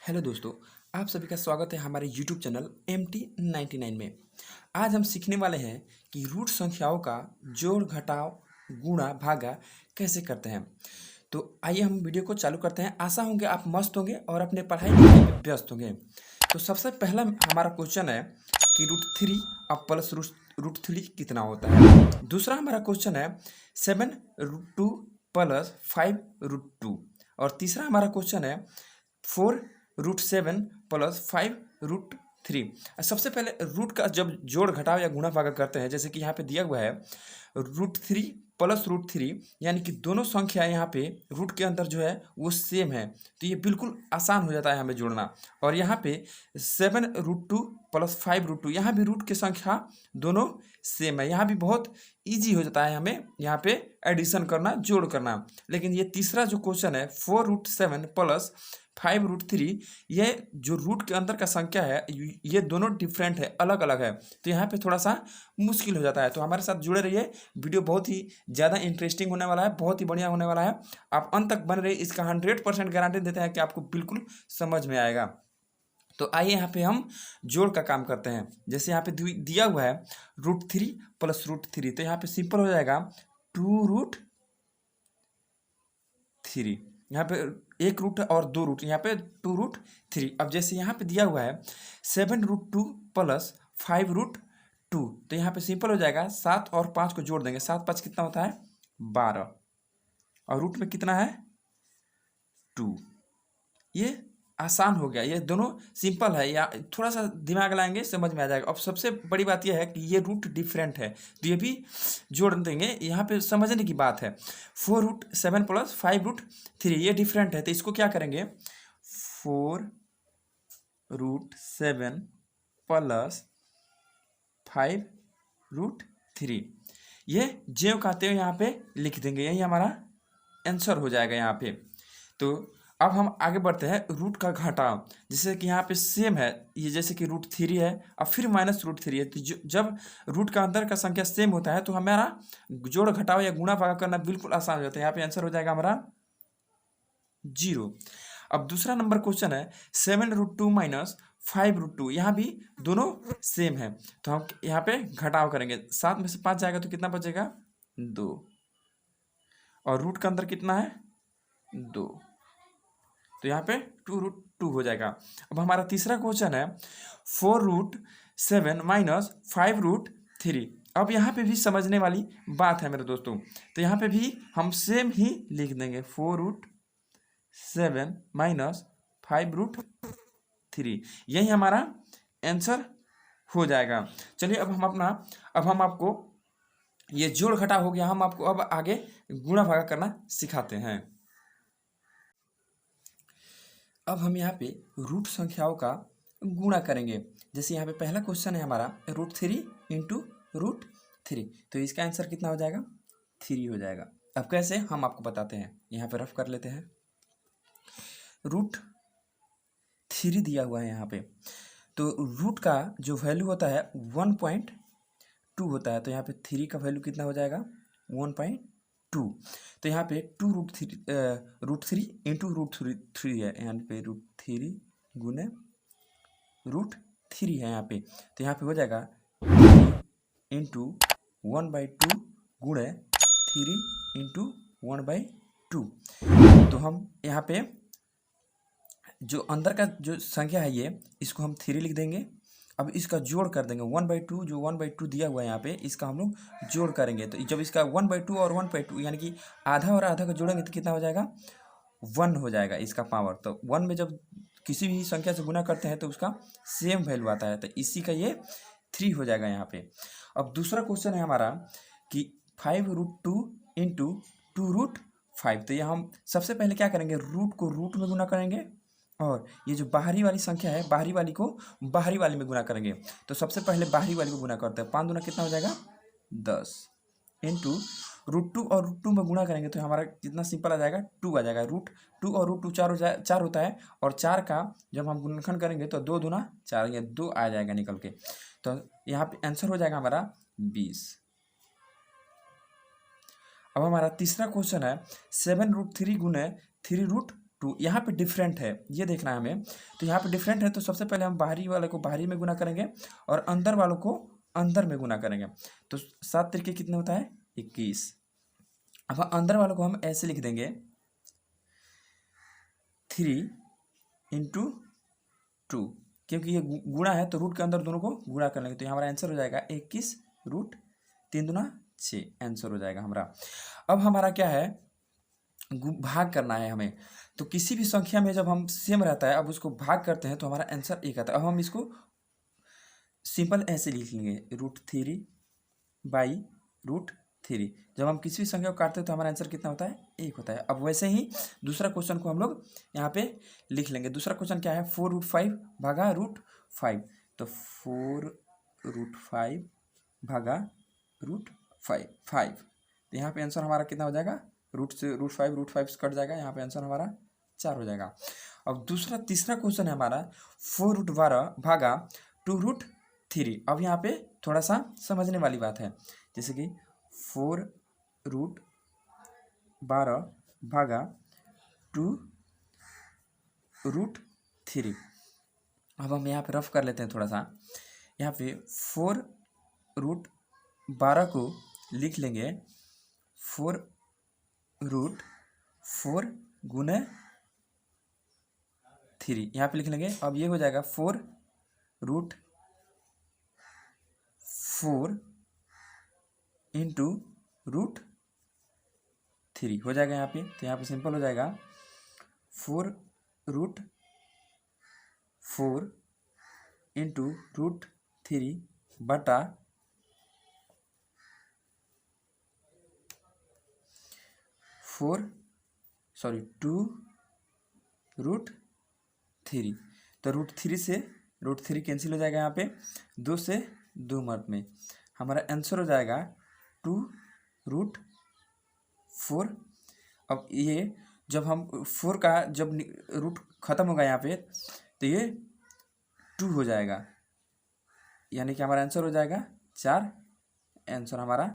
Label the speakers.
Speaker 1: Hello दोस्तों, आप सभी का स्वागत है हमारे यूट्यूब चैनल MT99 में। आज हम सीखने वाले हैं कि रूट संख्याओं का जोड़, घटाव, गुणा, भागा कैसे करते हैं। तो आइए हम वीडियो को चालू करते हैं। आशा होंगे आप मस्त होंगे और अपने पढ़ाई लिखाई में व्यस्त होंगे। तो सबसे पहला हमारा क्वेश्चन है कि रूट 3 अब प्लस रूट 3 कितना होता है। दूसरा हमारा क्वेश्चन है 7√2 प्लस 5√2। और तीसरा हमारा क्वेश्चन है 4√7 प्लस 5√3। सबसे पहले रूट का जब जोड़, घटाव या गुणा भागा करते हैं, जैसे कि यहाँ पे दिया हुआ है रूट 3 प्लस रूट 3, यानी कि दोनों संख्या यहाँ पे रूट के अंदर जो है वो सेम है, तो ये बिल्कुल आसान हो जाता है हमें जोड़ना। और यहाँ पे 7√2 प्लस 5√2, यहाँ भी रूट की संख्या दोनों सेम है, यहाँ भी बहुत ईजी हो जाता है हमें यहाँ पे एडिशन करना, जोड़ करना। लेकिन ये तीसरा जो क्वेश्चन है 4√7 प्लस 5√3, ये जो रूट के अंदर का संख्या है ये दोनों डिफरेंट है, अलग अलग है, तो यहाँ पे थोड़ा सा मुश्किल हो जाता है। तो हमारे साथ जुड़े रहिए, वीडियो बहुत ही ज़्यादा इंटरेस्टिंग होने वाला है, बहुत ही बढ़िया होने वाला है। आप अंत तक बन रहे, इसका 100% गारंटी देते हैं कि आपको बिल्कुल समझ में आएगा। तो आइए यहाँ पे हम जोड़ का काम करते हैं। जैसे यहाँ पे दिया हुआ है रूट 3 प्लस रूट 3, तो यहाँ पे सिंपल हो जाएगा 2√3। यहाँ पे एक रूट और दो रूट, यहाँ पे 2√3। अब जैसे यहाँ पे दिया हुआ है 7√2 प्लस 5√2, तो यहाँ पे सिंपल हो जाएगा 7 और 5 को जोड़ देंगे, 7 5 कितना होता है 12, और रूट में कितना है 2। ये आसान हो गया, ये दोनों सिंपल है, या थोड़ा सा दिमाग लगाएंगे समझ में आ जाएगा। अब सबसे बड़ी बात यह है कि ये रूट डिफरेंट है, तो ये भी जोड़ देंगे, यहाँ पे समझने की बात है। 4√7 प्लस 5√3 ये डिफरेंट है, तो इसको क्या करेंगे 4√7 प्लस 5√3, ये ज्यों कहते हो यहाँ पे लिख देंगे, यही हमारा आंसर हो जाएगा यहाँ पे। तो अब हम आगे बढ़ते हैं रूट का घटाव। जैसे कि यहाँ पे सेम है, ये जैसे कि रूट 3 है और फिर -√3 है, तो जब रूट का अंदर का संख्या सेम होता है तो हमारा जोड़, घटाव या गुणा भागा करना बिल्कुल आसान हो जाता है। यहाँ पे आंसर हो जाएगा हमारा 0। अब दूसरा नंबर क्वेश्चन है 7√2 माइनस 5√2, यहाँ भी दोनों सेम है, तो हम यहाँ पे घटाव करेंगे। 7 में से 5 जाएगा तो कितना बचेगा 2, और रूट का अंदर कितना है 2, तो यहाँ पे 2√2 हो जाएगा। अब हमारा तीसरा क्वेश्चन है 4√7 माइनस 5√3। अब यहाँ पे भी समझने वाली बात है मेरे दोस्तों, तो यहाँ पे भी हम सेम ही लिख देंगे 4√7 माइनस 5√3, यही हमारा आंसर हो जाएगा। चलिए अब हम आपको ये जोड़ घटा हो गया, हम आपको अब आगे गुणा भागा करना सिखाते हैं। अब हम यहाँ पे रूट संख्याओं का गुणा करेंगे। जैसे यहाँ पे पहला क्वेश्चन है हमारा रूट 3 इंटू रूट 3, तो इसका आंसर कितना हो जाएगा 3 हो जाएगा। अब कैसे हम आपको बताते हैं, यहाँ पे रफ कर लेते हैं। रूट 3 दिया हुआ है यहाँ पे, तो रूट का जो वैल्यू होता है 1.2 होता है, तो यहाँ पे 3 का वैल्यू कितना हो जाएगा 1.2। तो यहाँ पे रूट 3 इंटू रूट 3 है, यहाँ पे रूट 3 गुने रूट 3 है यहाँ पे, तो यहाँ पे हो जाएगा 3 इंटू 1/2 गुणे 3 इंटू 1/2। तो हम यहाँ पे जो अंदर का जो संख्या है ये, इसको हम 3 लिख देंगे। अब इसका जोड़ कर देंगे 1/2, जो 1/2 दिया हुआ है यहाँ पे, इसका हम लोग जोड़ करेंगे। तो जब इसका 1/2 और 1/2 यानी कि आधा और आधा को जोड़ेंगे तो कितना हो जाएगा 1 हो जाएगा इसका पावर। तो 1 में जब किसी भी संख्या से गुना करते हैं तो उसका सेम वैल्यू आता है, तो इसी का ये 3 हो जाएगा यहाँ पे। अब दूसरा क्वेश्चन है हमारा कि 5√2 इंटू 2√5, तो ये हम सबसे पहले क्या करेंगे, रूट को रूट में गुना करेंगे, और ये जो बाहरी वाली संख्या है बाहरी वाली को बाहरी वाली में गुना करेंगे। तो सबसे पहले बाहरी वाली को गुना करते हैं, 5 दूना कितना हो जाएगा 10 इंटू रूट 2 और रूट 2 में गुणा करेंगे तो हमारा कितना सिंपल आ जाएगा 2 आ जाएगा। रूट 2 और रूट 2 4 होता है, और 4 का जब हम गुणनखंड करेंगे तो 2 दूना 4, ये 2 आ जाएगा निकल के, तो यहाँ पे आंसर हो जाएगा हमारा 20। अब हमारा तीसरा क्वेश्चन है 7√3 गुने 3√5, 2। यहाँ पे डिफरेंट है, ये देखना है हमें। तो यहाँ पे डिफरेंट है, तो सबसे पहले हम बाहरी वाले को बाहरी में गुना करेंगे और अंदर वालों को अंदर में गुना करेंगे। तो 7 तरीके कितने होता है? 21। अब अंदर वालों को हम ऐसे लिख देंगे 3 इंटू 2, क्योंकि ये गुणा है तो रूट के अंदर दोनों को गुणा कर लेंगे। तो हमारा आंसर हो जाएगा 21 रूट 3 दूना 6 आंसर हो जाएगा हमारा। अब हमारा क्या है, भाग करना है हमें। तो किसी भी संख्या में जब हम सेम रहता है, अब उसको भाग करते हैं तो हमारा आंसर 1 आता है। अब हम इसको सिंपल ऐसे लिख लेंगे √3 बाई √3। जब हम किसी भी संख्या को काटते हैं तो हमारा आंसर कितना होता है? 1 होता है। अब वैसे ही दूसरा क्वेश्चन को हम लोग यहाँ पे लिख लेंगे। दूसरा क्वेश्चन क्या है? 4√5 भागा √5। तो 4√5 भागा √5। तो यहाँ पे आंसर हमारा कितना हो जाएगा? √5 से कट जाएगा, यहाँ पे आंसर हमारा 4 हो जाएगा। अब तीसरा क्वेश्चन है हमारा 4√12 भागा 2√3। अब यहाँ पे थोड़ा सा समझने वाली बात है, जैसे कि 4√12 भागा 2√3। अब हम यहाँ पे रफ कर लेते हैं थोड़ा सा। यहाँ पे 4√12 को लिख लेंगे 4√4 गुने 3, यहाँ पे लिख लेंगे। अब ये हो जाएगा 4√4 इंटू √3 हो जाएगा यहाँ पे। तो यहाँ पे सिंपल हो जाएगा 4√4 इंटू √3 बटा 2√3। तो √3 से √3 कैंसिल हो जाएगा यहाँ पे, 2 से 2 मत में हमारा आंसर हो जाएगा 2√4। अब ये जब हम 4 का जब रूट खत्म होगा यहाँ पे तो ये 2 हो जाएगा, यानी कि हमारा आंसर हो जाएगा 4। आंसर हमारा